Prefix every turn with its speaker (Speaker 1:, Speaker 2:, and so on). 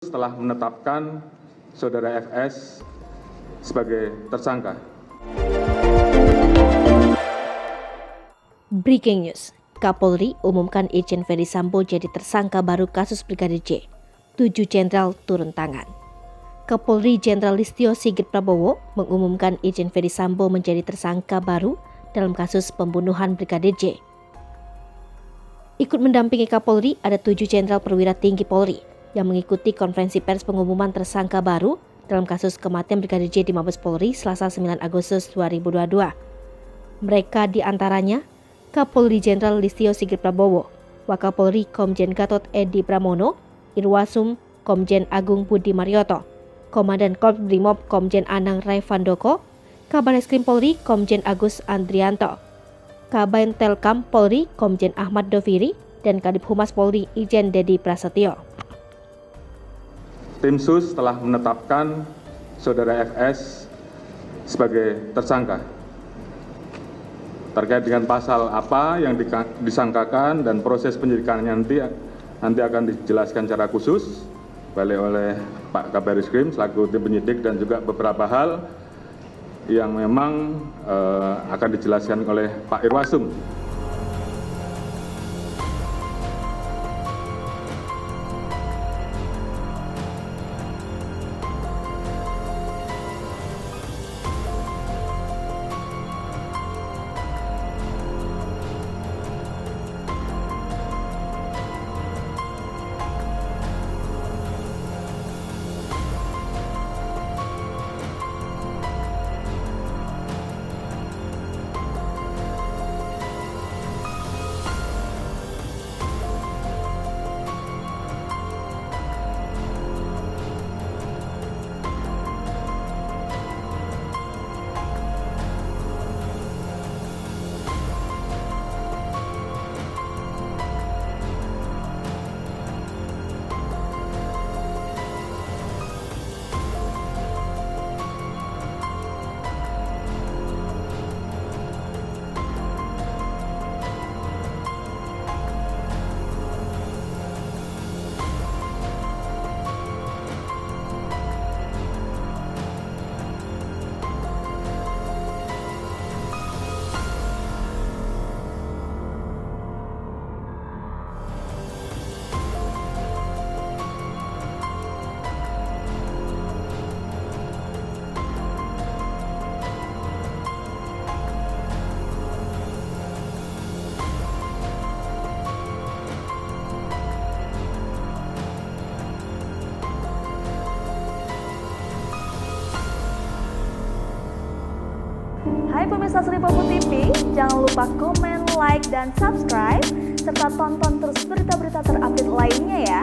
Speaker 1: Setelah menetapkan Saudara FS sebagai tersangka.
Speaker 2: Breaking news, Kapolri umumkan Irjen Ferdy Sambo jadi tersangka baru kasus Brigadir J. 7 jenderal turun tangan. Kapolri Jenderal Listio Sigit Prabowo mengumumkan Irjen Ferdy Sambo menjadi tersangka baru dalam kasus pembunuhan Brigadir J. Ikut mendampingi Kapolri ada 7 jenderal perwira tinggi Polri yang mengikuti konferensi pers pengumuman tersangka baru dalam kasus kematian Brigadir J di Mabes Polri Selasa 9 Agustus 2022. Mereka diantaranya Kapolri Jenderal Listio Sigit Prabowo, Wakapolri Komjen Gatot Edi Pramono, Irwasum Komjen Agung Budi Marioto, Komandan Korps Brimob Komjen Anang Raifandoko, Kabareskrim Polri Komjen Agus Andrianto, Kabain Telkam Polri Komjen Ahmad Doviri, dan Kadip Humas Polri Irjen Dedi Prasetyo.
Speaker 1: Tim SUS telah menetapkan Saudara FS sebagai tersangka. Terkait dengan pasal apa yang disangkakan dan proses penyidikannya nanti akan dijelaskan secara khusus oleh Pak Kabareskrim selaku tim penyidik dan juga beberapa hal yang memang akan dijelaskan oleh Pak Irwasum.
Speaker 3: Hai pemirsa Sri Popo TV, jangan lupa komen, like, dan subscribe, serta tonton terus berita-berita terupdate lainnya ya.